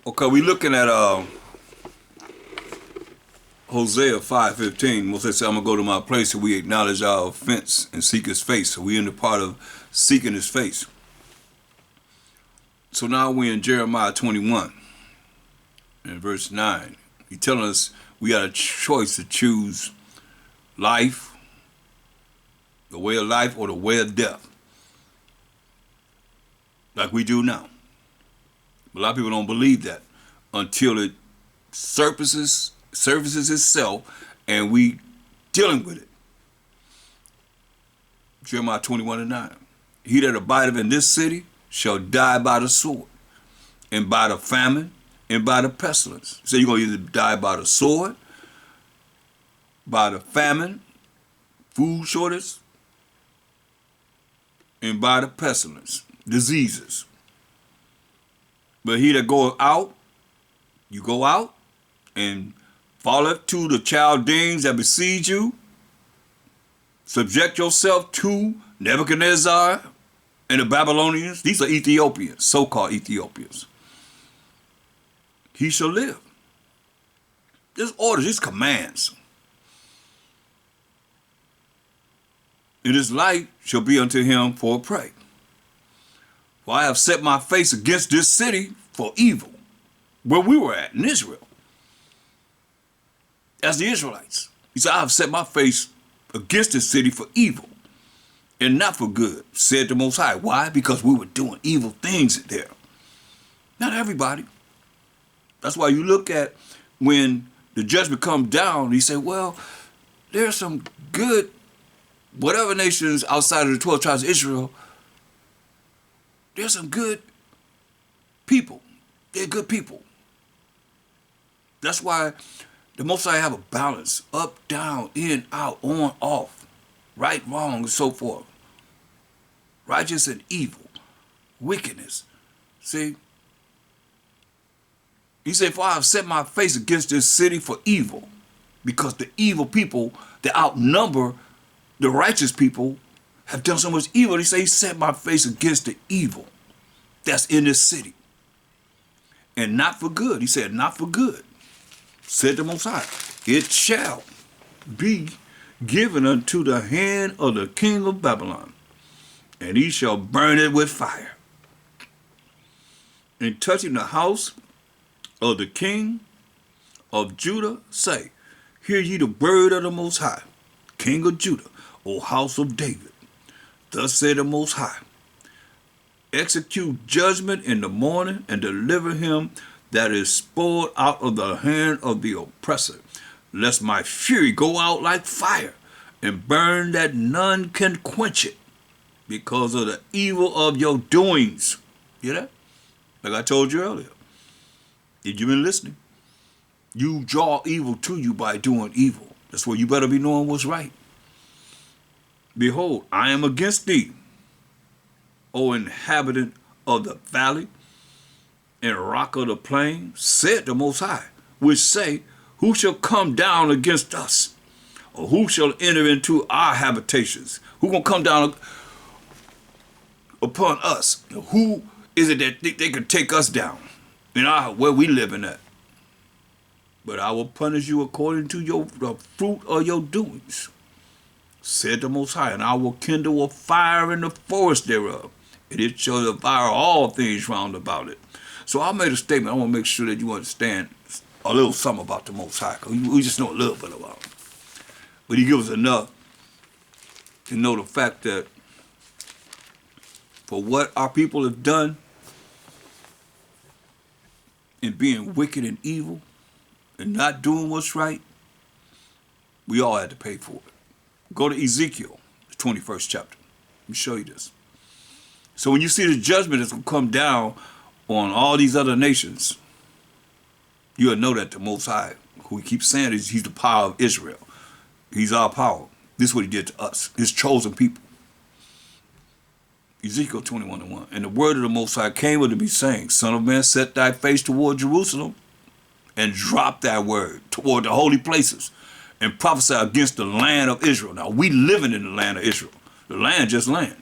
Okay, we looking at Hosea 5:15. Moses said, I'm gonna go to my place and we acknowledge our offense and seek his face. So we in the part of seeking his face. So now we're in Jeremiah 21 in verse 9. He's telling us we got a choice to choose life, the way of life, or the way of death. Like we do now. A lot of people don't believe that until it surfaces itself and we dealing with it. Jeremiah 21:9. He that abideth in this city shall die by the sword, and by the famine, and by the pestilence. So you're going to either die by the sword, by the famine, food shortage, and by the pestilence, diseases. But he that goeth out, you go out, and falleth to the Chaldeans that besiege you, subject yourself to Nebuchadnezzar and the Babylonians. These are Ethiopians, so-called Ethiopians. He shall live. There's orders, these commands. And his life shall be unto him for a prey. For I have set my face against this city for evil. Where we were at in Israel. As the Israelites. He said, I have set my face against this city for evil and not for good, said the Most High. Why? Because we were doing evil things there. Not everybody. That's why you look at when the judgment comes down, he said, well, there's some good, whatever nations outside of the 12 tribes of Israel, there's some good people. They're good people. That's why the Most High have a balance, up, down, in, out, on, off, right, wrong, and so forth. Righteous and evil, wickedness. See? He said, for I have set my face against this city for evil, because the evil people that outnumber the righteous people have done so much evil. He said, he set my face against the evil that's in this city. And not for good. He said, not for good. Said the Most High, it shall be given unto the hand of the king of Babylon, and he shall burn it with fire. And touching the house of the king of Judah, say, hear ye the word of the Most High, King of Judah, O house of David. Thus said the Most High, execute judgment in the morning and deliver him that is spoiled out of the hand of the oppressor, lest my fury go out like fire and burn that none can quench it because of the evil of your doings. Hear that? Like I told you earlier. Did you been listening? You draw evil to you by doing evil. That's where you better be knowing what's right. Behold, I am against thee, O inhabitant of the valley and rock of the plain, said the Most High, which say, who shall come down against us? Or who shall enter into our habitations? Who gonna come down upon us? Who is it that they can take us down in our where we living at? But I will punish you according to the fruit of your doings, said the Most High, and I will kindle a fire in the forest thereof, and it shall devour all things round about it. So I made a statement. I want to make sure that you understand a little something about the Most High. We just know a little bit about him. But he gives us enough to know the fact that for what our people have done in being wicked and evil and not doing what's right, we all had to pay for it. Go to Ezekiel, the 21st chapter. Let me show you this. So when you see the judgment that's going to come down on all these other nations, you'll know that the Most High, who he keeps saying is he's the power of Israel. He's our power. This is what he did to us, his chosen people. Ezekiel 21:1. And the word of the Most High came unto me, saying, Son of man, set thy face toward Jerusalem, and drop that word toward the holy places, and prophesy against the land of Israel. Now, we living in the land of Israel. The land just land.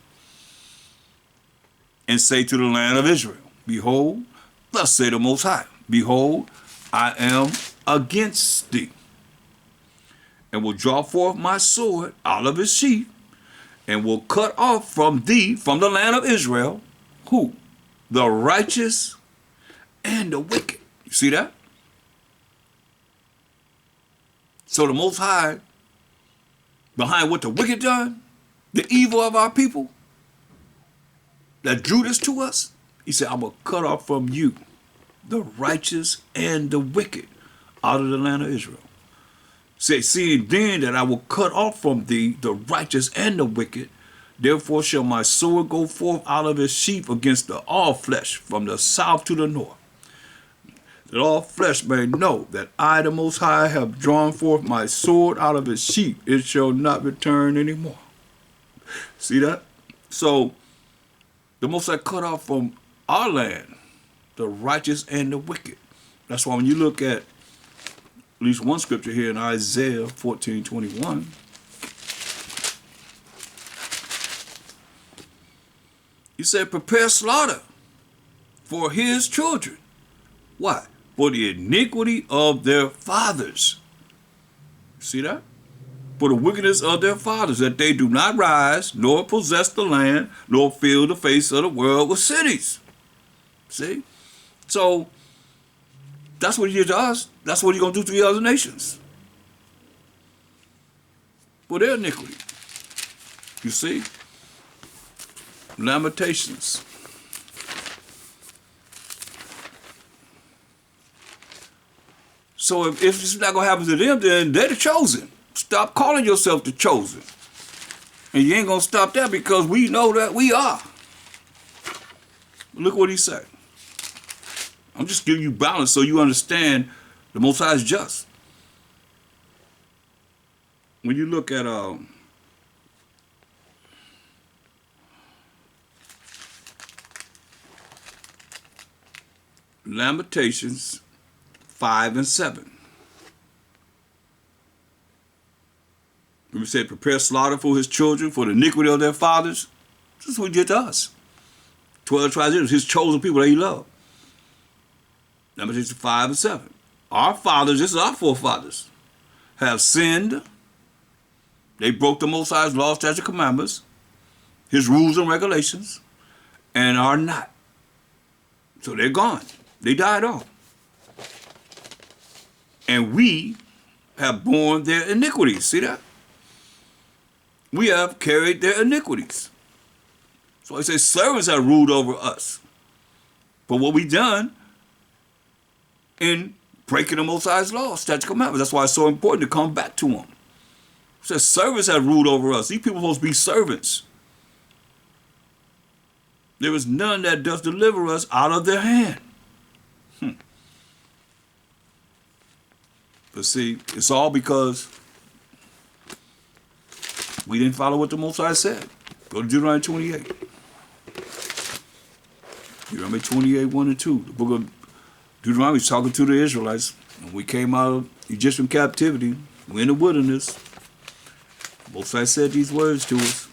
And say to the land of Israel, behold, thus say the Most High, Behold, I am against thee, and will draw forth my sword out of his sheath, and will cut off from thee, from the land of Israel, who? The righteous and the wicked. You see that? So the Most High, behind what the wicked done, the evil of our people that drew this to us, he said, I will cut off from you the righteous and the wicked out of the land of Israel. Say, seeing then that I will cut off from thee the righteous and the wicked, therefore shall my sword go forth out of his sheath against all flesh, from the south to the north, that all flesh may know that I, the Most High, have drawn forth my sword out of his sheath. It shall not return anymore. See that? So the Most High cut off from our land the righteous and the wicked. That's why when you look at least one scripture here in Isaiah 14:21, he said, prepare slaughter for his children. Why? For the iniquity of their fathers. See that? For the wickedness of their fathers, that they do not rise, nor possess the land, nor fill the face of the world with cities. See? So, that's what he did to us. That's what he's going to do to the other nations. For their iniquity. You see? Lamentations. So if it's not going to happen to them, then they're the chosen. Stop calling yourself the chosen. And you ain't going to stop that because we know that we are. Look what he said. I'm just giving you balance so you understand the Most High is just. When you look at Lamentations 5 and 7. We said, prepare slaughter for his children, for the iniquity of their fathers. This is what he did to us. 12 tribes of his chosen people that he loved. Lamentations 5 and 7. Our fathers, this is our forefathers, have sinned. They broke the Most High's laws, statutes, and commandments, his rules and regulations, and are not. So they're gone. They died off. And we have borne their iniquities. See that? We have carried their iniquities. So it says servants have ruled over us. But what we done in breaking the Most High's law, statute, commandments. That's why it's so important to come back to him. It says servants have ruled over us. These people are supposed to be servants. There is none that does deliver us out of their hand. But see, it's all because we didn't follow what the Most High said. Go to Deuteronomy 28. Deuteronomy 28, 1 and 2. The book of Deuteronomy is talking to the Israelites. When we came out of Egyptian captivity, we're in the wilderness. Most High said these words to us.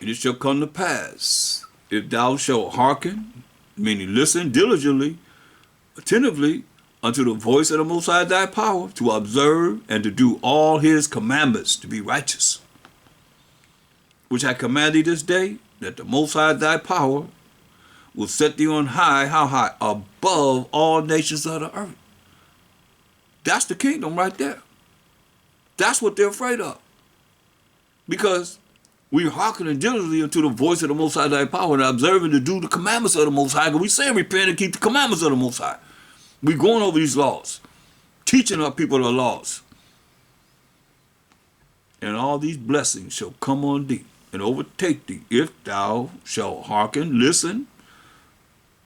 And it shall come to pass, if thou shalt hearken, meaning listen diligently, attentively, unto the voice of the Most High thy power, to observe and to do all his commandments, to be righteous, which I command thee this day, that the Most High thy power will set thee on high, how high? Above all nations of the earth. That's the kingdom right there. That's what they're afraid of. Because we're hearkening diligently unto the voice of the Most High thy power and observing to do the commandments of the Most High. Because we say repent and keep the commandments of the Most High. We're going over these laws, teaching our people the laws. And all these blessings shall come on thee and overtake thee, if thou shalt hearken, listen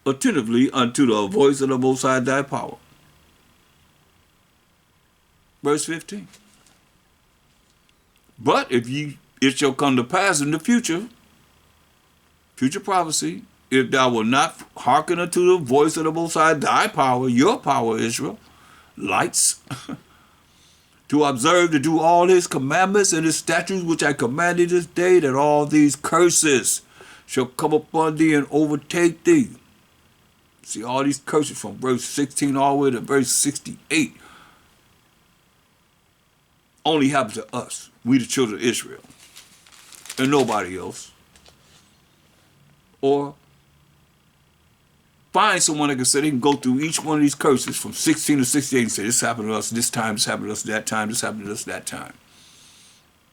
attentively unto the voice of the Most High thy power. Verse 15. But if it shall come to pass in the future prophecy, if thou wilt not hearken unto the voice of the Most High thy power, your power, Israel, lights, to observe, to do all his commandments and his statutes which I commanded this day, that all these curses shall come upon thee and overtake thee. See, all these curses from verse 16 all the way to verse 68 only happen to us, we the children of Israel, and nobody else. Or find someone that can say they can go through each one of these curses from 16 to 68 and say, this happened to us this time, this happened to us that time, this happened to us that time.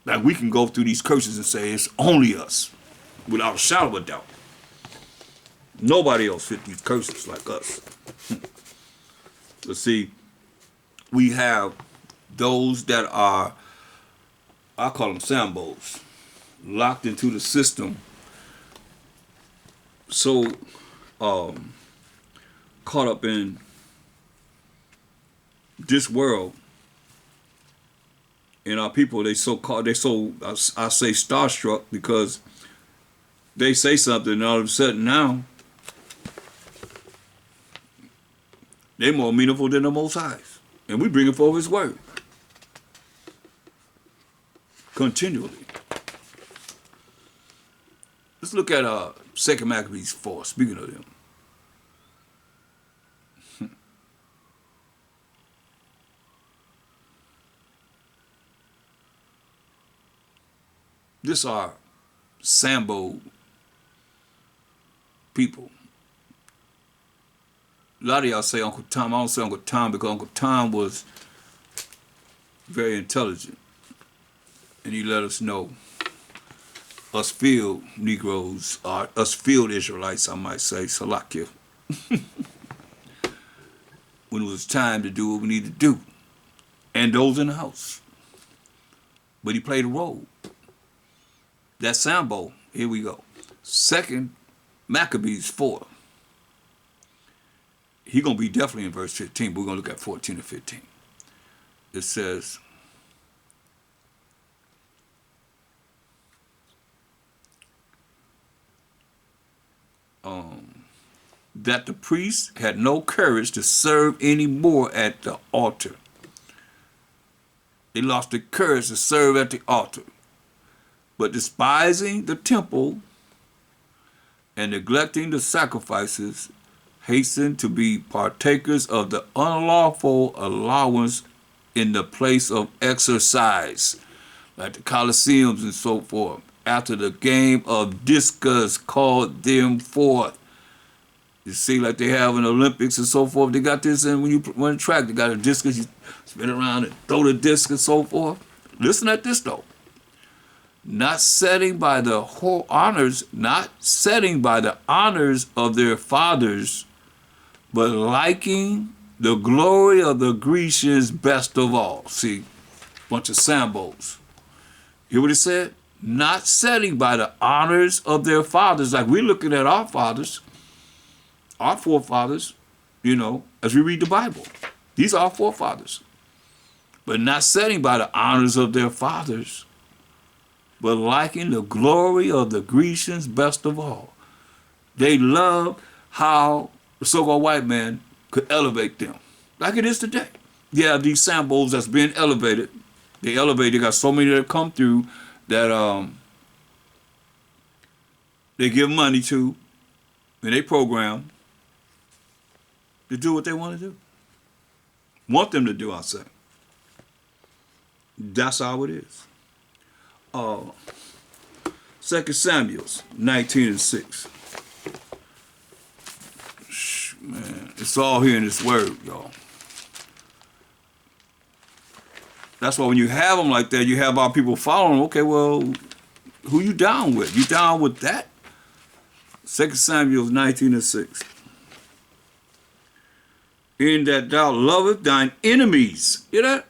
Like we can go through these curses and say it's only us, without a shadow of a doubt. Nobody else fit these curses like us. But see, we have those that are, I call them sambos, locked into the system, so caught up in this world. And our people, I say starstruck, because they say something and all of a sudden now they're more meaningful than the Most High's. And we bring it forward His word continually. Let's look at 2 Maccabees 4, speaking of them. This are Sambo people. A lot of y'all say Uncle Tom. I don't say Uncle Tom because Uncle Tom was very intelligent. And he let us know, us field Negroes, or us field Israelites, I might say, Salakia, when it was time to do what we needed to do. And those in the house. But he played a role. That Sambo, here we go. 2 Maccabees 4. He's going to be definitely in verse 15, but we're going to look at 14 and 15. It says, that the priests had no courage to serve anymore at the altar. They lost the courage to serve at the altar. But despising the temple and neglecting the sacrifices, hastened to be partakers of the unlawful allowance in the place of exercise, like the Colosseums and so forth. After the game of discus called them forth. You see, like they have in the Olympics and so forth, they got this, and when you run track, they got a discus, you spin around and throw the disc and so forth. Listen at this though. Not setting by the honors of their fathers, but liking the glory of the Grecians best of all. See, bunch of Sambos. Hear what it said? Not setting by the honors of their fathers, like we're looking at our fathers, our forefathers, as we read the Bible. These are our forefathers. But not setting by the honors of their fathers, but liking the glory of the Grecians best of all. They love how the so-called white man could elevate them, like it is today. Yeah, these Sambos that's being elevated. They got so many that come through that they give money to, and they program to do what they want to do. Want them to do, I say. That's how it is. 2 Samuel 19 and 6. Man, it's all here in this word, y'all. That's why when you have them like that, you have our people following. Okay, well, who you down with? You down with that? 2 Samuel 19 and 6. In that thou lovest thine enemies. Hear that?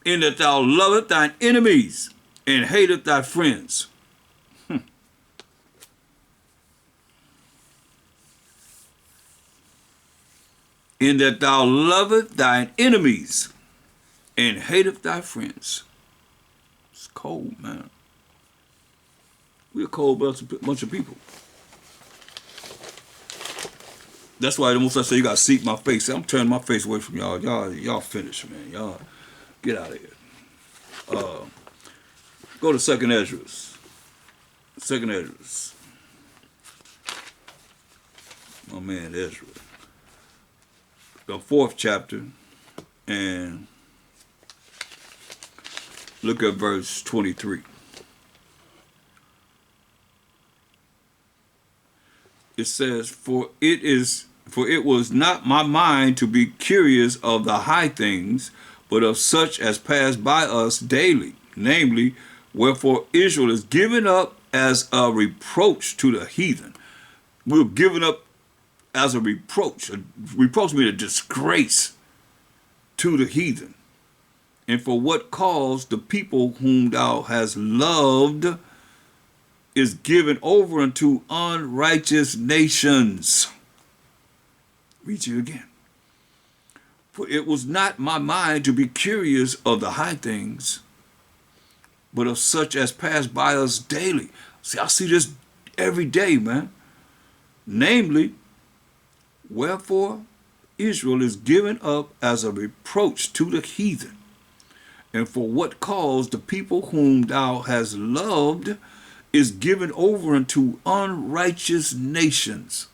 In that thou lovest thine enemies and hateth thy friends. In that thou lovest thine enemies and hateth thy friends. It's cold, man. We're a cold bunch of people. That's why the most I say you gotta seek my face. I'm turning my face away from y'all. Y'all finished, man. Y'all get out of here. Go to 2nd Ezra. 2nd Ezra. My man Ezra. the 4th chapter, and look at verse 23. It says, For it was not my mind to be curious of the high things, but of such as pass by us daily, namely, wherefore Israel is given up as a reproach to the heathen. We're given up as a reproach. A reproach means a disgrace to the heathen. And for what cause the people whom thou hast loved is given over unto unrighteous nations. Read you again. For it was not my mind to be curious of the high things, but of such as pass by us daily. See, I see this every day, man. Namely, wherefore Israel is given up as a reproach to the heathen. And for what cause the people whom thou hast loved is given over unto unrighteous nations,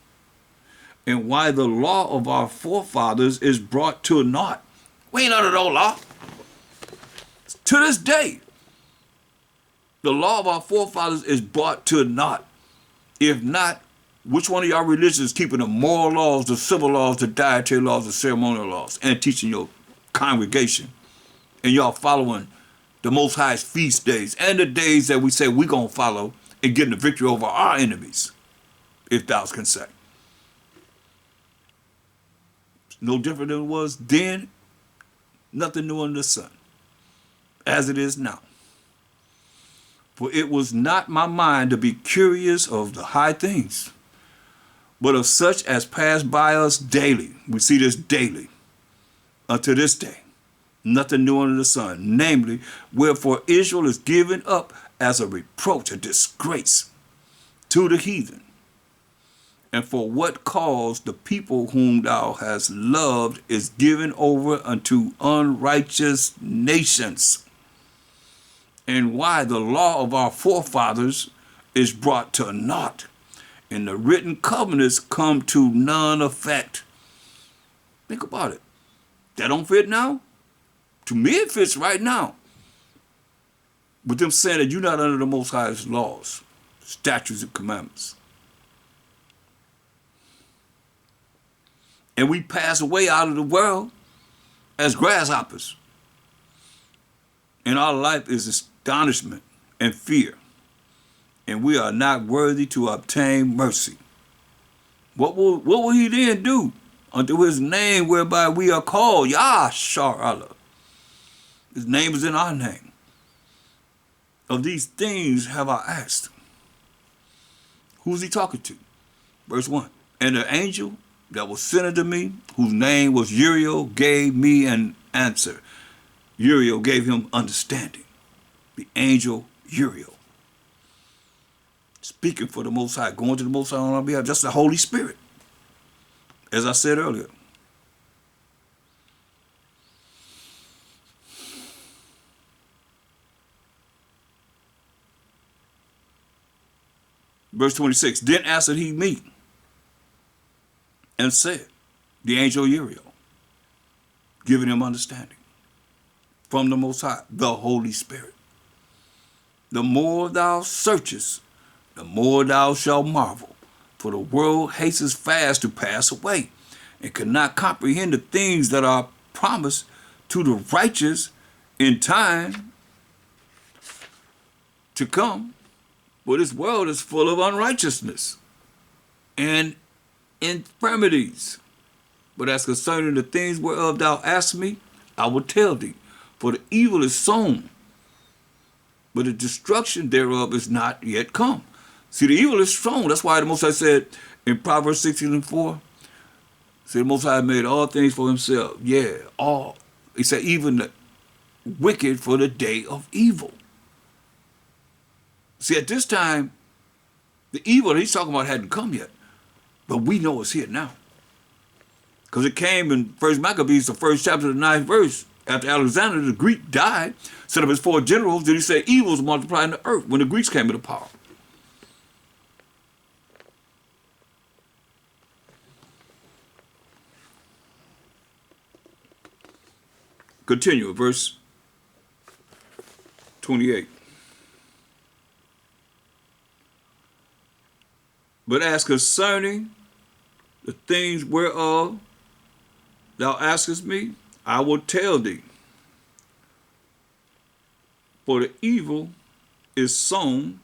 and why the law of our forefathers is brought to naught. We ain't under no law. To this day, the law of our forefathers is brought to naught. If not, which one of y'all religions is keeping the moral laws, the civil laws, the dietary laws, the ceremonial laws, and teaching your congregation, and y'all following the Most High's feast days and the days that we say we're going to follow and getting the victory over our enemies, if thou can say. It's no different than it was then, nothing new under the sun, as it is now. For it was not my mind to be curious of the high things, but of such as pass by us daily. We see this daily, unto this day. Nothing new under the sun. Namely, wherefore Israel is given up as a reproach, a disgrace to the heathen. And for what cause the people whom thou hast loved is given over unto unrighteous nations. And why the law of our forefathers is brought to naught, and the written covenants come to none effect. Think about it. That don't fit now? To me, it fits right now. With them saying that you're not under the Most High's laws, statutes, and commandments. And we pass away out of the world as grasshoppers. And our life is astonishment and fear. And we are not worthy to obtain mercy. What will he then do unto his name whereby we are called? Yahshar Allah. His name is in our name. Of these things have I asked. Who's he talking to? Verse 1. And the angel that was sent unto me, whose name was Uriel, gave me an answer. Uriel gave him understanding. The angel Uriel. Speaking for the Most High, going to the Most High on our behalf, just the Holy Spirit. As I said earlier. Verse 26, then answered he me and said, the angel Uriel, giving him understanding from the Most High, the Holy Spirit. The more thou searchest, the more thou shalt marvel, for the world hastens fast to pass away, and cannot comprehend the things that are promised to the righteous in time to come. For this world is full of unrighteousness and infirmities. But as concerning the things whereof thou askest me, I will tell thee. For the evil is sown, but the destruction thereof is not yet come. See, the evil is sown. That's why the Most High said in Proverbs 16:4, see, the Most High made all things for himself. Yeah, all. He said even the wicked for the day of evil. See, at this time, the evil that he's talking about hadn't come yet. But we know it's here now. Because it came in 1 Maccabees, the 1st chapter, the 9th verse. After Alexander, the Greek, died, set up his 4 generals, then he said evils multiplied in the earth when the Greeks came into power. Continue, verse 28. But as concerning the things whereof thou askest me, I will tell thee. For the evil is sown,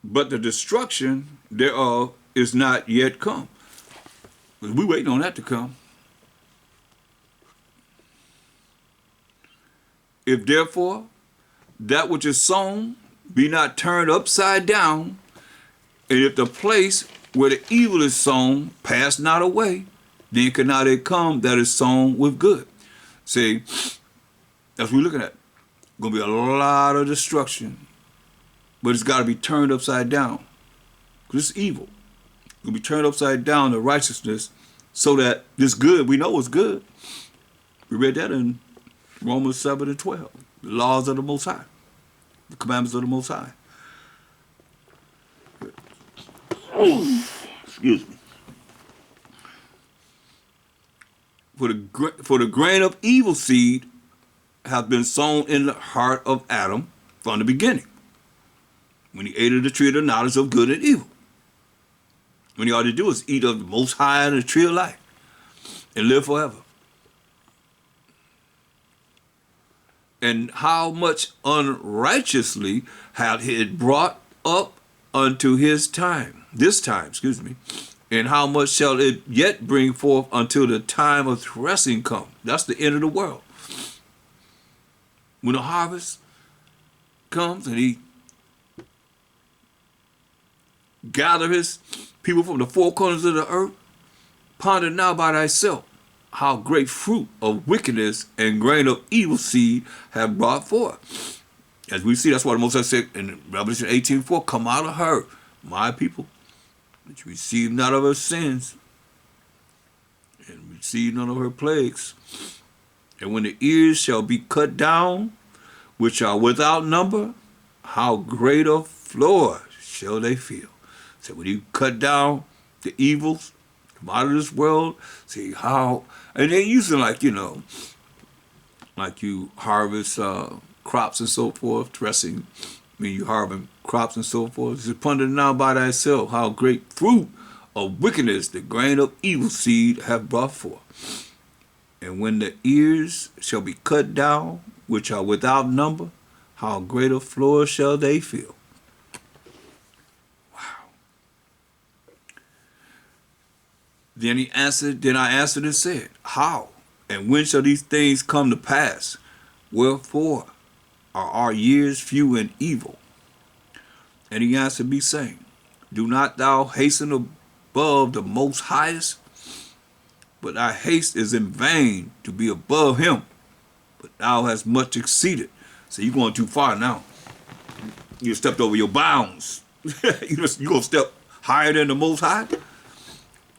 but the destruction thereof is not yet come. We waiting on that to come. If therefore that which is sown be not turned upside down, and if the place where the evil is sown pass not away, then cannot it come that is sown with good. See, that's what we're looking at. Gonna be a lot of destruction, but it's got to be turned upside down, because it's evil. It's gonna be turned upside down to righteousness, so that this good we know is good. We read that in Romans 7 and 12. The laws of the Most High, the commandments of the Most High. Excuse me. For the grain of evil seed hath been sown in the heart of Adam from the beginning, when he ate of the tree of the knowledge of good and evil. When he ought to do is eat of the Most High and the tree of life and live forever. And how much unrighteously hath it brought up unto this time, and how much shall it yet bring forth until the time of threshing come. That's the end of the world. When the harvest comes and he gather his people from the four corners of the earth, ponder now by thyself how great fruit of wickedness and grain of evil seed have brought forth. As we see, that's why the Most High said in Revelation 18:4, come out of her, my people, that you receive not of her sins and receive none of her plagues. And when the ears shall be cut down, which are without number, how great a floor shall they feel. So when you cut down the evils, come out of this world, see how, and they're using like you harvest crops and so forth, dressing, you harvest crops and so forth. It's ponder now by thyself how great fruit of wickedness the grain of evil seed have brought forth. And when the ears shall be cut down, which are without number, how great a floor shall they feel. Wow. Then I answered and said, how and when shall these things come to pass? Wherefore are our years few and evil? And he answered me, saying, do not thou hasten above the Most Highest, but thy haste is in vain to be above him, but thou hast much exceeded. So you're going too far now. You stepped over your bounds. You're going to step higher than the Most High?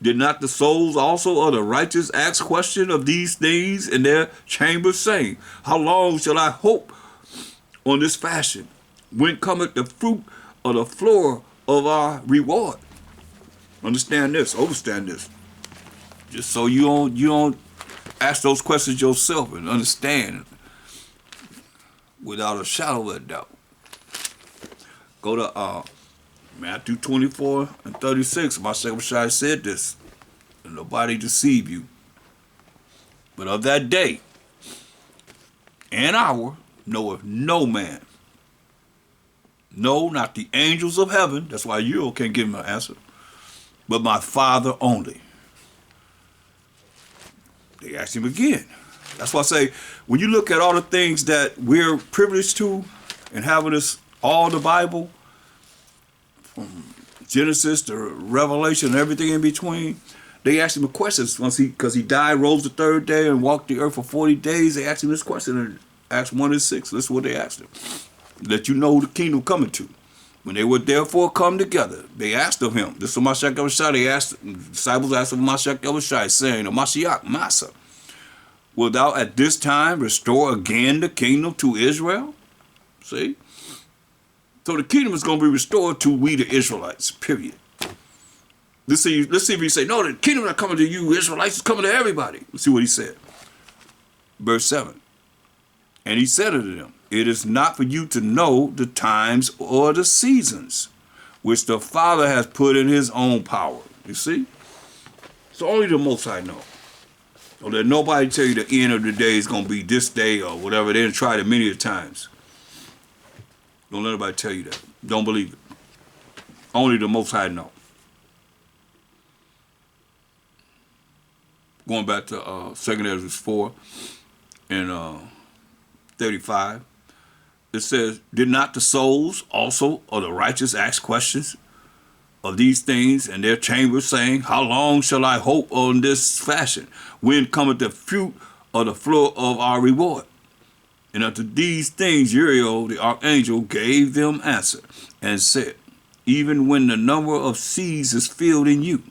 Did not the souls also of the righteous ask question of these things in their chambers, saying, how long shall I hope on this fashion? When cometh the fruit of the floor of our reward? Understand this, understand this. Just so you don't ask those questions yourself and understand without a shadow of a doubt. Go to Matthew 24 and 36. My Shai said this, and nobody deceive you. But of that day and hour knoweth no man. No, not the angels of heaven. That's why you can't give him an answer. But my Father only. They asked him again. That's why I say, when you look at all the things that we're privileged to and having this, all the Bible, from Genesis to Revelation and everything in between, they asked him a question because he died, rose the third day, and walked the earth for 40 days. They asked him this question in Acts 1 and 6. Listen to what they asked him. Let you know who the kingdom coming to. When they would therefore come together, they asked of him. This is Mashiach Yahushua. The disciples asked of Mashiach Yahushua, saying, Mashiach, Massa, wilt thou at this time restore again the kingdom to Israel? See? So the kingdom is going to be restored to we the Israelites, period. Let's see if he say, no, the kingdom not coming to you, Israelites, is coming to everybody. Let's see what he said. Verse 7. And he said unto them, it is not for you to know the times or the seasons, which the Father has put in his own power. You see? So only the Most High know. So that nobody tell you the end of the day is going to be this day or whatever. They done tried it many times. Don't let anybody tell you that. Don't believe it. Only the Most High know. Going back to 2 Ezra 4 and 35. It says, did not the souls also of the righteous ask questions of these things in their chambers, saying, how long shall I hope on this fashion? When cometh the fruit of the floor of our reward? And unto these things Uriel the archangel gave them answer, and said, even when the number of seas is filled in you,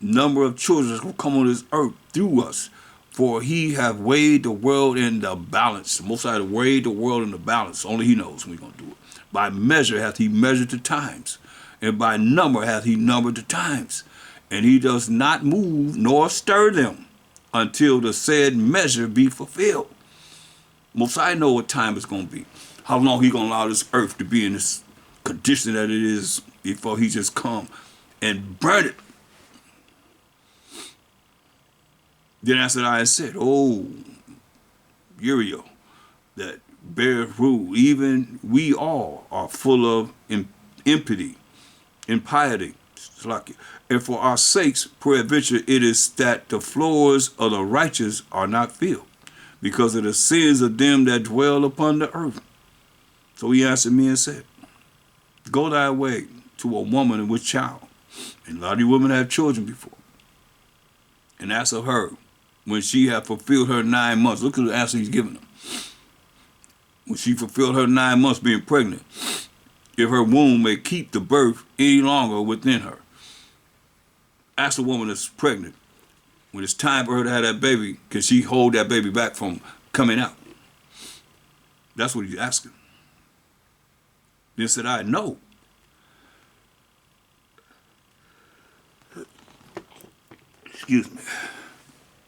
number of children will come on this earth through us, for he hath weighed the world in the balance. The Most High hath weighed the world in the balance. Only he knows when he's going to do it. By measure hath he measured the times, and by number hath he numbered the times. And he does not move nor stir them until the said measure be fulfilled. Most High know what time it's going to be. How long he going to allow this earth to be in this condition that it is before he just come and burn it. Then answered I and said, oh, Uriel, that beareth rule, even we all are full of impiety, impiety. And for our sakes, peradventure, it is that the floors of the righteous are not filled, because of the sins of them that dwell upon the earth. So he answered me and said, go thy way to a woman with child. And a lot of you women have children before. And ask of her, when she hath fulfilled her 9 months. Look at the answer he's giving them. When she fulfilled her 9 months being pregnant, if her womb may keep the birth any longer within her. Ask the woman that's pregnant, when it's time for her to have that baby, can she hold that baby back from coming out? That's what he's asking. Then said I, no. Excuse me.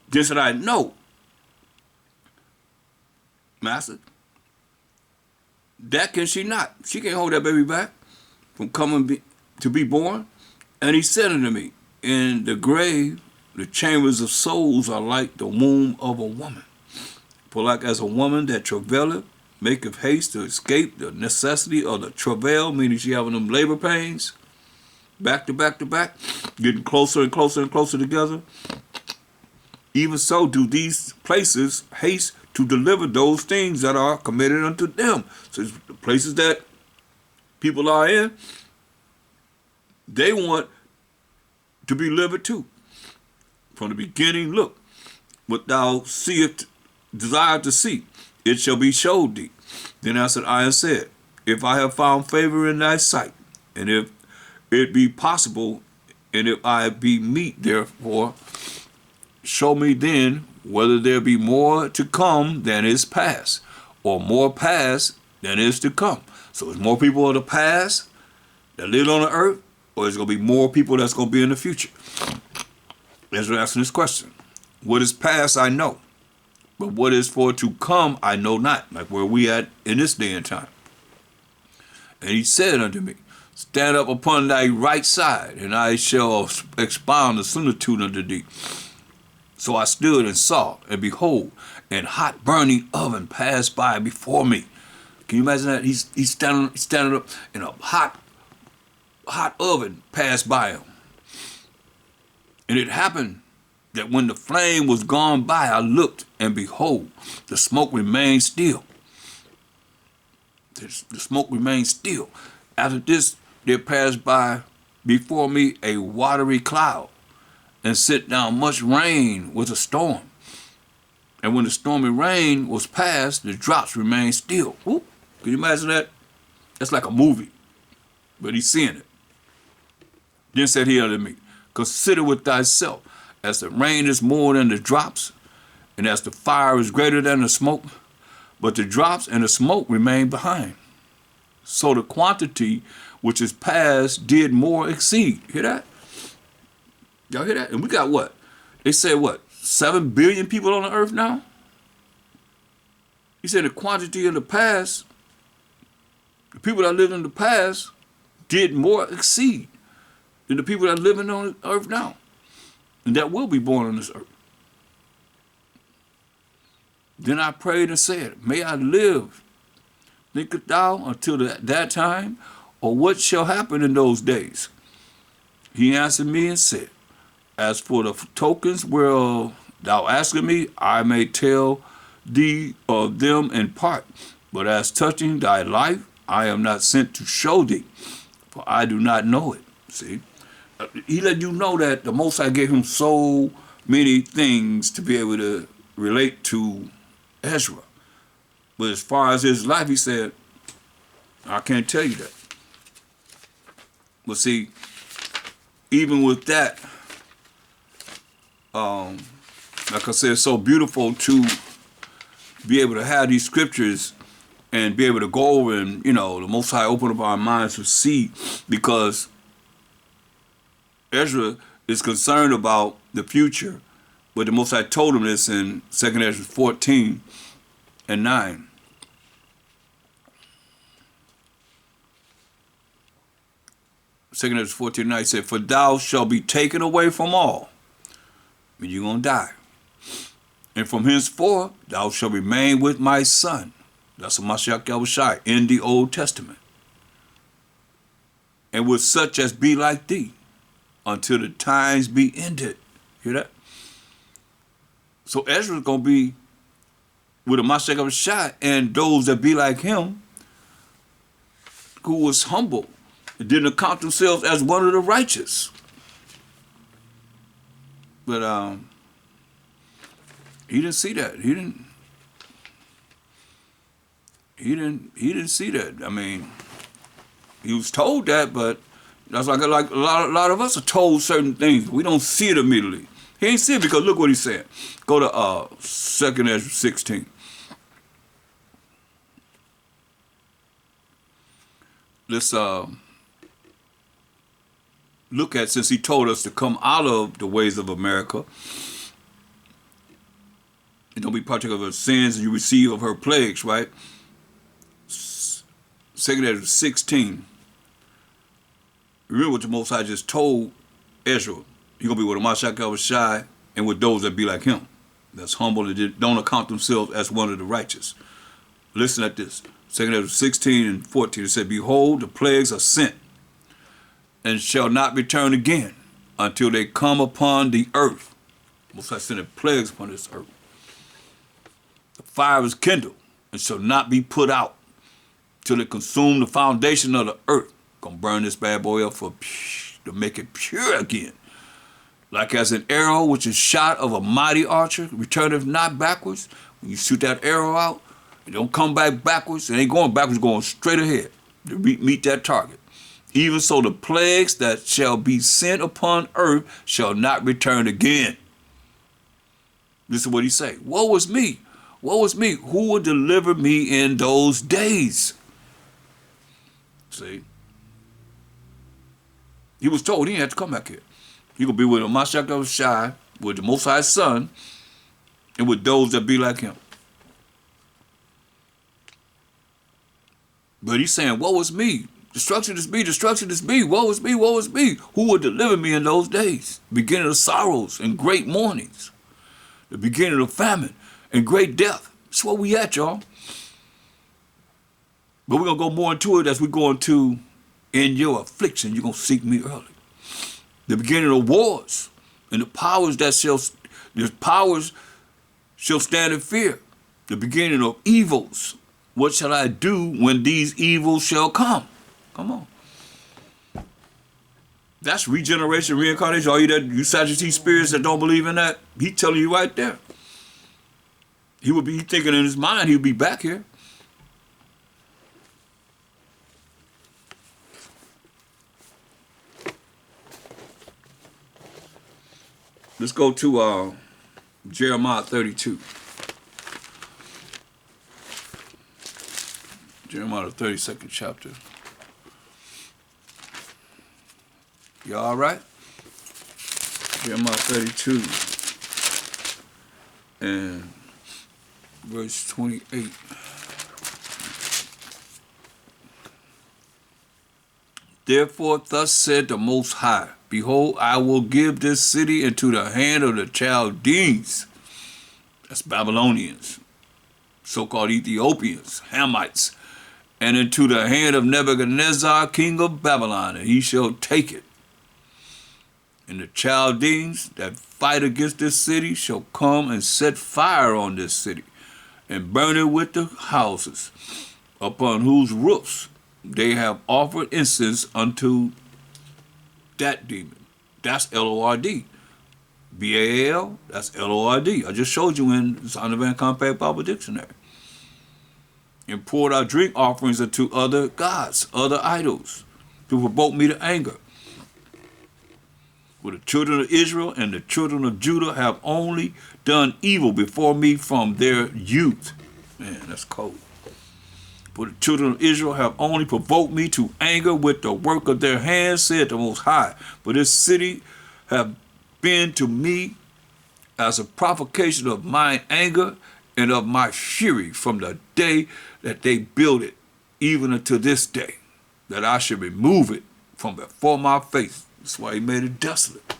Then said I, no. Master, that can she not. She can't hold that baby back from coming to be born. And he said unto me, in the grave, the chambers of souls are like the womb of a woman. For like as a woman that travaileth, maketh haste to escape the necessity of the travail, meaning she having them labor pains, back to back to back, getting closer and closer and closer together. Even so do these places haste to deliver those things that are committed unto them. So the places that people are in, they want to be delivered too. From the beginning, look, what thou seest, desire to see, it shall be showed thee. Then answered I and said, if I have found favor in thy sight, and if it be possible, and if I be meet, therefore, show me then whether there be more to come than is past, or more past than is to come. So is more people of the past that live on the earth, or is going to be more people that's going to be in the future? As we're asking this question. What is past, I know. But what is for to come, I know not. Like where we at in this day and time. And he said unto me, stand up upon thy right side, and I shall expound the similitude unto thee. So I stood and saw, and behold, an hot burning oven passed by before me. Can you imagine that? He's standing up, and a hot oven passed by him. And it happened that when the flame was gone by, I looked, and behold, the smoke remained still. The smoke remained still. After this, there passed by before me a watery cloud, and sent down much rain with a storm. And when the stormy rain was past, the drops remained still. Whoop. Can you imagine that? That's like a movie, but he's seeing it. Then said he unto me, consider with thyself, as the rain is more than the drops, and as the fire is greater than the smoke, but the drops and the smoke remain behind. So the quantity which is past did more exceed. Hear that? Y'all hear that? And we got what? They said what? 7 billion people on the earth now? He said the quantity in the past, the people that lived in the past did more exceed than the people that are living on the earth now. And that will be born on this earth. Then I prayed and said, may I live, thinkest thou, until that time? Or what shall happen in those days? He answered me and said, as for the tokens whereof thou askest me, I may tell thee of them in part. But as touching thy life, I am not sent to show thee, for I do not know it. See? He let you know that the Most High gave him so many things to be able to relate to Ezra. But as far as his life, he said, I can't tell you that. But see, even with that, like I said, it's so beautiful to be able to have these scriptures and be able to go over and, the Most High open up our minds to see, because Ezra is concerned about the future, but the Most High told him this in 2 Ezra 14 and 9. Second Ezra 14 and 9 said, for thou shalt be taken away from all. I mean, you're going to die. And from henceforth thou shalt remain with my son. That's a Mashiach Yahushua in the Old Testament. And with such as be like thee, until the times be ended. Hear that? So Ezra's going to be with a Mashiach Yahushua and those that be like him, who was humble and didn't account themselves as one of the righteous. But he didn't see that. He didn't see that. I mean, he was told that, but that's like a lot of us are told certain things. We don't see it immediately. He ain't see it because look what he said. Go to 2 Ezra 16. Let's look at, since he told us to come out of the ways of America and don't be partaker of her sins and you receive of her plagues, right? 2 Ezra 16. Remember what the Most High just told Ezra. You're going to be with a Mashiach Yahushua and with those that be like him. That's humble and don't account themselves as one of the righteous. Listen at this. 2 Ezra 16 and 14. It said, behold, the plagues are sent and shall not return again until they come upon the earth. Most High sending plagues upon this earth. The fire is kindled and shall not be put out till it consume the foundation of the earth. Gonna burn this bad boy up to make it pure again. Like as an arrow which is shot of a mighty archer, returneth not backwards. When you shoot that arrow out, it don't come back backwards. It ain't going backwards, going straight ahead to meet that target. Even so, the plagues that shall be sent upon earth shall not return again. This is what he say. Woe is me. Woe is me. Who will deliver me in those days? See? He was told he didn't have to come back here. He could be with a Mashiach Yahushua, with the Most High Son, and with those that be like him. But he's saying, woe is me. Destruction is me, destruction is me. Woe is me, woe is me. Who will deliver me in those days? Beginning of sorrows and great mournings. The beginning of famine and great death. That's where we at, y'all. But we're going to go more into it as we go into, in your affliction, you're going to seek me early. The beginning of wars and the powers shall stand in fear. The beginning of evils. What shall I do when these evils shall come? Come on. That's regeneration, reincarnation. All you Sadducee spirits that don't believe in that, he telling you right there. He would be thinking in his mind he would be back here. Let's go to Jeremiah 32. Jeremiah, the 32nd chapter. You all right? Jeremiah 32 and verse 28. Therefore thus said the Most High, behold, I will give this city into the hand of the Chaldeans, that's Babylonians, so-called Ethiopians, Hamites, and into the hand of Nebuchadnezzar, king of Babylon, and he shall take it. And the Chaldeans that fight against this city shall come and set fire on this city, and burn it with the houses, upon whose roofs they have offered incense unto that demon. That's Lord. Baal, that's Lord. I just showed you in the Zondervan Compact Bible Dictionary. And poured out drink offerings unto other gods, other idols, to provoke me to anger. For the children of Israel and the children of Judah have only done evil before me from their youth. Man, that's cold. For the children of Israel have only provoked me to anger with the work of their hands, said the Most High. For this city have been to me as a provocation of mine anger and of my fury from the day that they built it, even unto this day, that I should remove it from before my face. That's why he made it desolate.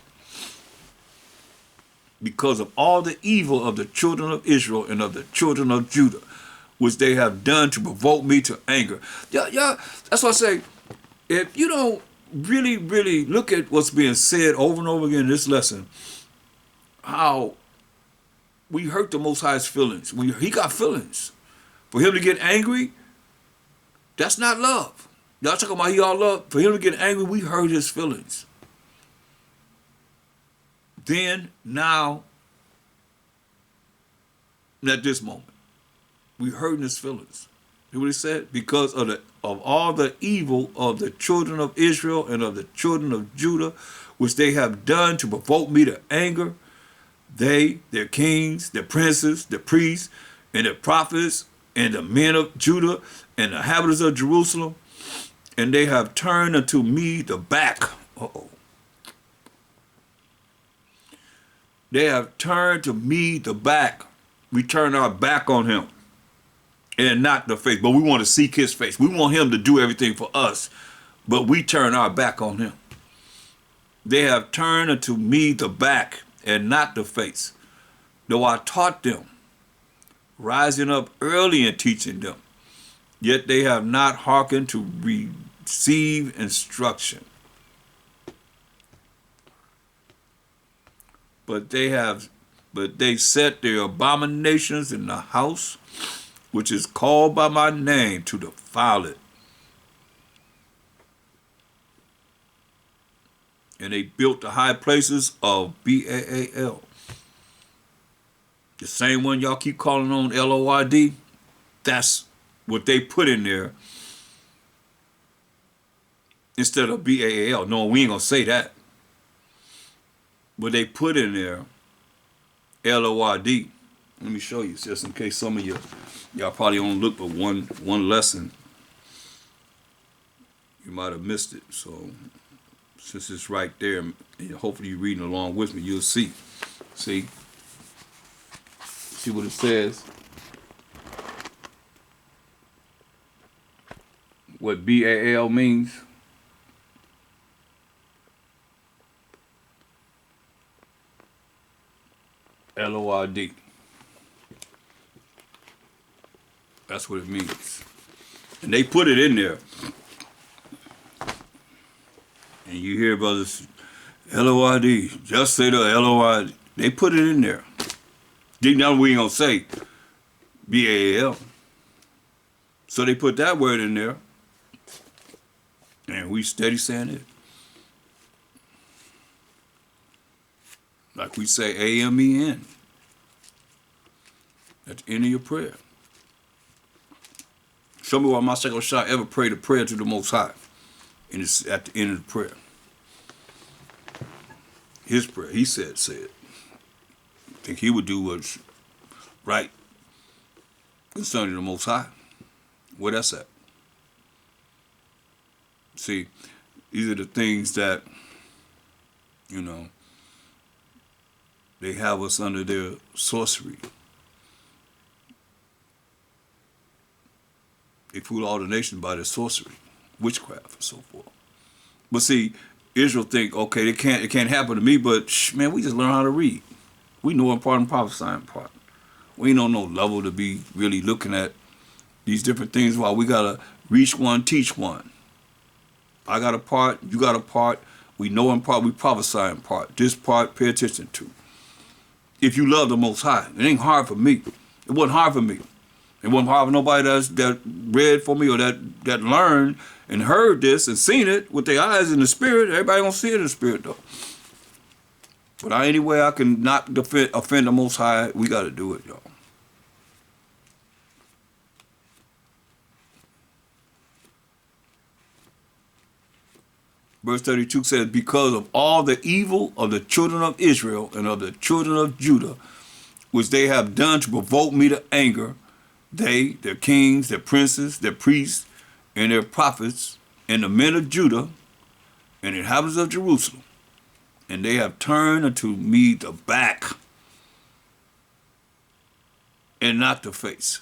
Because of all the evil of the children of Israel and of the children of Judah, which they have done to provoke me to anger. Yeah, that's why I say, if you don't really look at what's being said over and over again in this lesson, how we hurt the Most High's feelings. He got feelings. For him to get angry, that's not love. Y'all talking about he all love. For him to get angry, we hurt his feelings. Then, now, at this moment, we hurting his feelings. You know what he said? Because of all the evil of the children of Israel and of the children of Judah, which they have done to provoke me to anger, they, their kings, their princes, the priests, and the prophets, and the men of Judah, and the inhabitants of Jerusalem, and they have turned unto me the back. They have turned to me the back. We turn our back on him and not the face, but we want to seek his face. We want him to do everything for us, but we turn our back on him. They have turned unto me the back and not the face, though I taught them, rising up early and teaching them, yet they have not hearkened to receive instruction. But they set their abominations in the house, which is called by my name, to defile it. And they built the high places of Baal. The same one y'all keep calling on Lord, that's what they put in there instead of Baal. No, we ain't gonna say that. But they put in there Lord. Let me show you, just in case some of y'all probably only look for one lesson. You might have missed it. So since it's right there, and hopefully you're reading along with me, you'll see. See what it says? What Baal means? Lord. That's what it means. And they put it in there. And you hear brothers, Lord, just say the Lord. They put it in there. Now we ain't gonna say Baal. So they put that word in there. And we steady saying it. Like we say Amen at the end of your prayer. Show me why my second shot ever prayed a prayer to the Most High. And it's at the end of the prayer. His prayer, he said. I think he would do what's right concerning the Most High. Where that's at. See, these are the things that, They have us under their sorcery. They fool all the nations by their sorcery, witchcraft, and so forth. But see, Israel think, okay, it can't happen to me, but man, we just learn how to read. We know in part and prophesying part. We ain't on no level to be really looking at these different things while we gotta reach one, teach one. I got a part, you got a part, we know in part, we prophesy in part. This part, pay attention to. If you love the Most High, it ain't hard for me. It wasn't hard for me. It wasn't hard for nobody that read for me or that learned and heard this and seen it with their eyes in the spirit. Everybody gonna see it in the spirit though. But any way I can not offend the Most High, we gotta do it, y'all. Verse 32 says, because of all the evil of the children of Israel and of the children of Judah, which they have done to provoke me to anger, they, their kings, their princes, their priests, and their prophets, and the men of Judah, and the inhabitants of Jerusalem, and they have turned unto me the back, and not the face.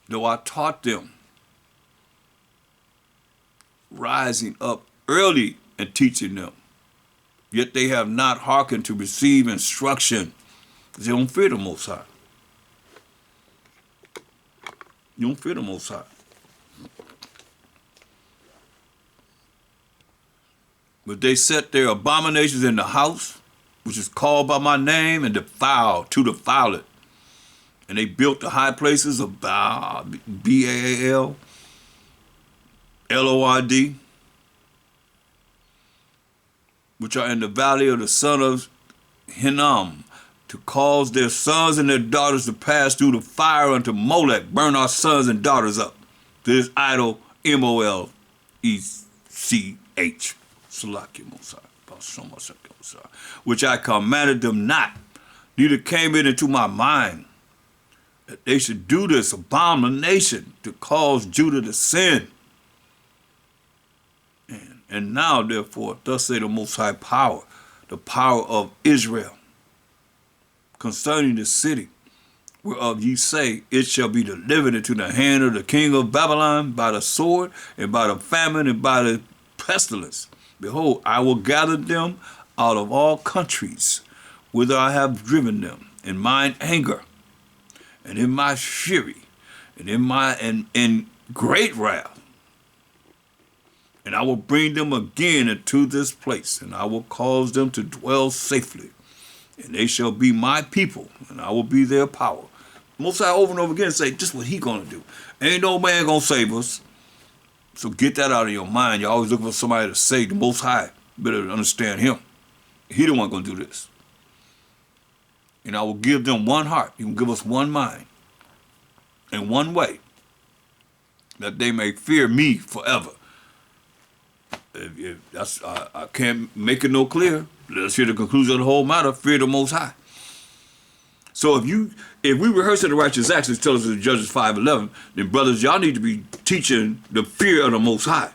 Though I taught them, rising up early and teaching them, yet they have not hearkened to receive instruction. They don't fear the Most High. You don't fear the Most High. But they set their abominations in the house, which is called by my name, and defile it. And they built the high places of Baal, B-A-A-L, L-O-R-D, which are in the valley of the son of Hinnom, to cause their sons and their daughters to pass through the fire unto Molech, burn our sons and daughters up, to this idol Molech, which I commanded them not, neither came it into my mind, that they should do this abomination to cause Judah to sin. And now, therefore, thus say the Most High power, the power of Israel, concerning the city, whereof ye say, it shall be delivered into the hand of the king of Babylon by the sword, and by the famine, and by the pestilence. Behold, I will gather them out of all countries, whither I have driven them, in mine anger, and in my fury, and in great wrath. And I will bring them again into this place, and I will cause them to dwell safely. And they shall be my people, and I will be their power. Most High over and over again say, just what he gonna do. Ain't no man gonna save us. So get that out of your mind. You're always looking for somebody to save the Most High. Better understand him. He the one gonna do this. And I will give them one heart. He will give us one mind. And one way. That they may fear me forever. I can't make it no clear. Let's hear the conclusion of the whole matter. Fear the Most High. So if we rehearse the righteous acts, it tells us in Judges 5:11, then brothers, y'all need to be teaching the fear of the Most High.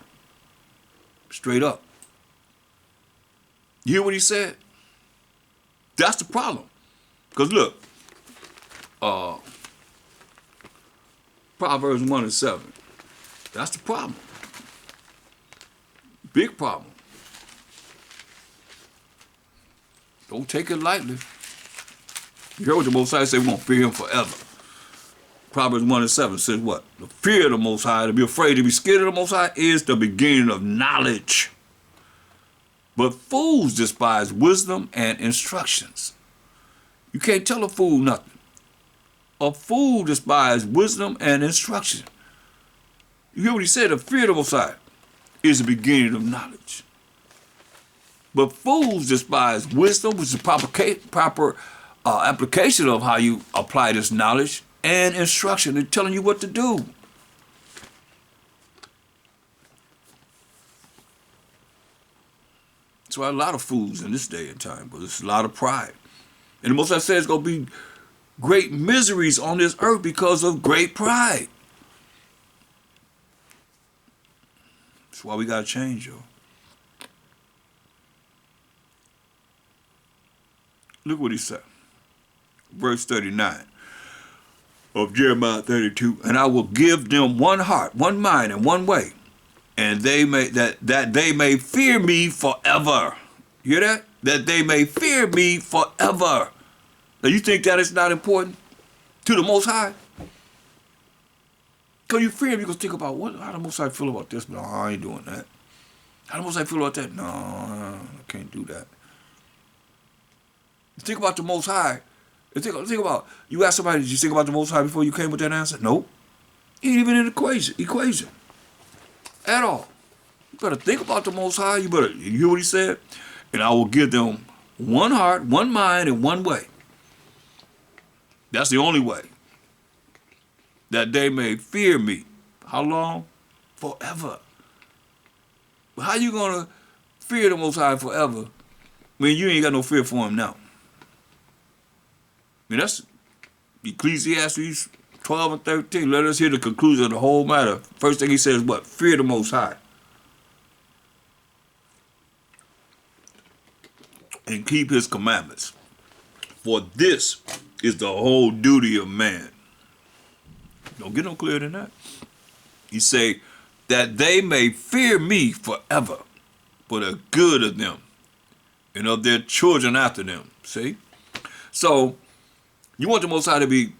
Straight up. You hear what he said? That's the problem. Because look, Proverbs 1:7. That's the problem. Big problem. Don't take it lightly. You heard what the Most High said, we're going to fear him forever. Proverbs 1:7 says what? The fear of the Most High, to be afraid, to be scared of the Most High, is the beginning of knowledge. But fools despise wisdom and instructions. You can't tell a fool nothing. A fool despises wisdom and instruction. You hear what he said? The fear of the Most High is the beginning of knowledge. But fools despise wisdom, which is the proper application of how you apply this knowledge, and instruction. They're telling you what to do. That's why a lot of fools in this day and time, but it's a lot of pride. And the Most High says it's going to be great miseries on this earth because of great pride. That's why we got to change, yo. Look what he said. Verse 39 of Jeremiah 32. And I will give them one heart, one mind, and one way, and they may that they may fear me forever. You hear that? That they may fear me forever. Now you think that is not important to the Most High? Because you fear him, you can think about how the Most High feel about this. No, I ain't doing that. How the Most High feel about that? No, I can't do that. Think about the Most High. Think about, you ask somebody, did you think about the Most High before you came with that answer? Nope. He ain't even in the equation at all. You better think about the Most High. You hear what he said? And I will give them one heart, one mind, and one way. That's the only way. That they may fear me. How long? Forever. But how you gonna fear the Most High forever when you ain't got no fear for him now? I mean, that's Ecclesiastes 12 and 13. Let us hear the conclusion of the whole matter. First thing he says, what? Fear the Most High. And keep his commandments. For this is the whole duty of man. Don't get no clearer than that. He say, that they may fear me forever for the good of them and of their children after them. See? So, you want the Most High to be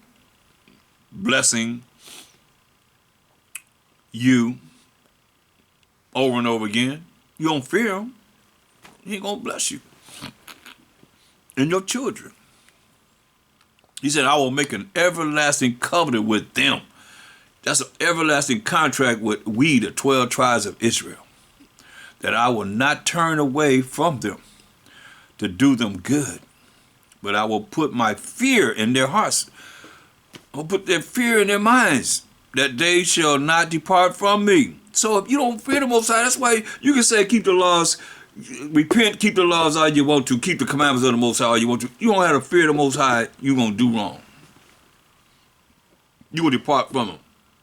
blessing you over and over again. You don't fear him, he ain't going to bless you and your children. He said, I will make an everlasting covenant with them. That's an everlasting contract with we, the 12 tribes of Israel, that I will not turn away from them to do them good, but I will put my fear in their hearts. I'll put their fear in their minds, that they shall not depart from me. So if you don't fear the Most High, that's why you can say keep the laws, repent, keep the laws all you want to, keep the commandments of the Most High all you want to. You don't have to fear the Most High, you're going to do wrong. You will depart from him.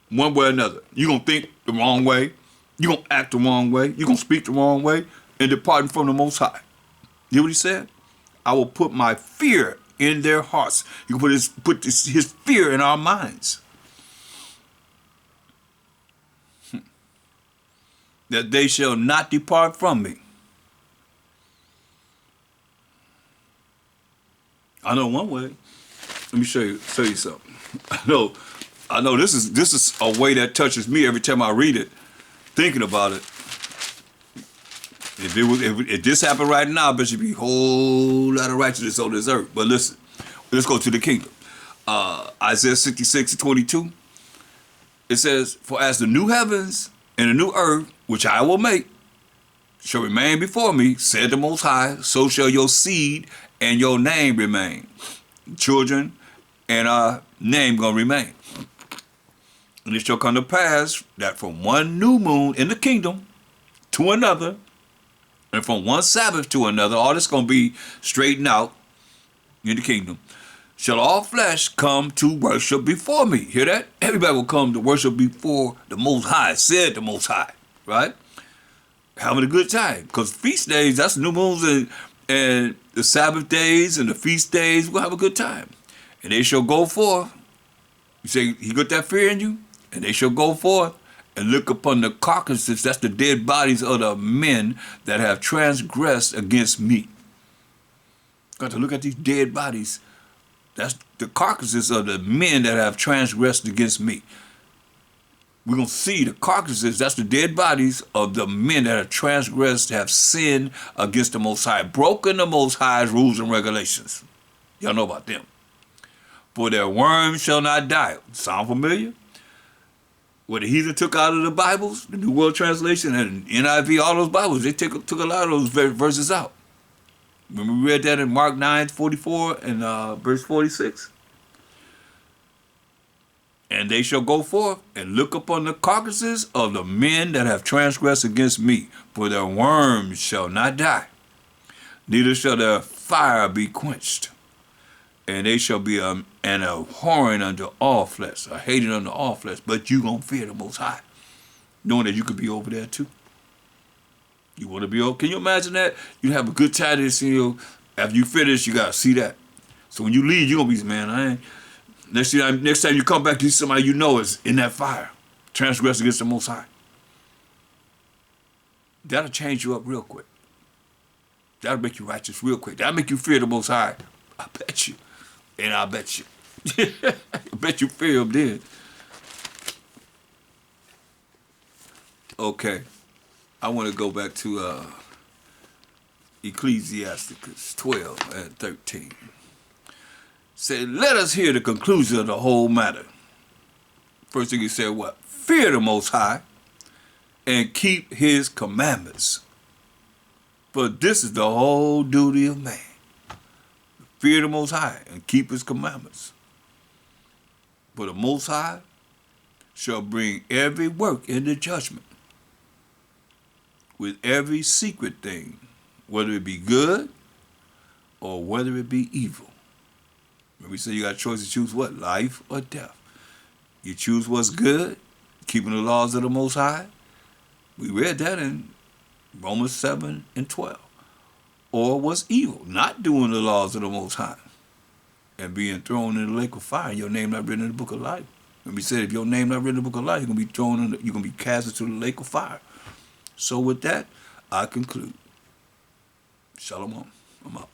One way or another. You're going to think the wrong way. You're going to act the wrong way. You're going to speak the wrong way and departing from the Most High. You hear what he said? I will put my fear in their hearts. You can put his fear in our minds. That they shall not depart from me. I know one way. Let me show you something. I know this is a way that touches me every time I read it, thinking about it. If this happened right now, I bet you be a whole lot of righteousness on this earth. But listen, let's go to the kingdom. Isaiah 66 and 22. It says, for as the new heavens and the new earth, which I will make, shall remain before me, said the Most High, so shall your seed and your name remain. Children and our name gonna remain. And it shall come to pass that from one new moon in the kingdom to another, and from one Sabbath to another, all this going to be straightened out in the kingdom, shall all flesh come to worship before me. Hear that? Everybody will come to worship before the Most High, said the Most High, right? Having a good time. Because feast days, that's new moons and the Sabbath days and the feast days, we'll have a good time. And they shall go forth. You say, he got that fear in you? And they shall go forth and look upon the carcasses, that's the dead bodies of the men that have transgressed against me. Got to look at these dead bodies. That's the carcasses of the men that have transgressed against me. We're going to see the carcasses, that's the dead bodies of the men that have transgressed, have sinned against the Most High, broken the Most High's rules and regulations. Y'all know about them. For their worms shall not die. Sound familiar? What the heathen took out of the Bibles, the New World Translation and NIV, all those Bibles, they took a lot of those verses out. When we read that in Mark 9:44 and verse 46. And they shall go forth and look upon the carcasses of the men that have transgressed against me, for their worms shall not die, neither shall their fire be quenched. And they shall be an abhorring unto all flesh, a hating unto all flesh. But you gonna fear the Most High, knowing that you could be over there too. You want to be over? Can you imagine that? You have a good time to see After you finish, you gotta see that. So when you leave, you gonna be, man, I ain't. Next time you come back, you see somebody you know is in that fire, transgress against the Most High. That'll change you up real quick. That'll make you righteous real quick. That'll make you fear the Most High. I bet you. And I bet you. I bet you fear him then. Okay. I want to go back to Ecclesiasticus 12 and 13. Say, let us hear the conclusion of the whole matter. First thing he said, what? Fear the Most High and keep his commandments. For this is the whole duty of man. Fear the Most High and keep his commandments. For the Most High shall bring every work into judgment with every secret thing, whether it be good or whether it be evil. We say you got a choice to choose what? Life or death. You choose what's good, keeping the laws of the Most High. We read that in Romans 7 and 12. Or what's evil, not doing the laws of the Most High and being thrown in the lake of fire, your name not written in the book of life. And we said if your name not written in the book of life, you're gonna be you're gonna be cast into the lake of fire. So with that, I conclude. Shalom. I'm out.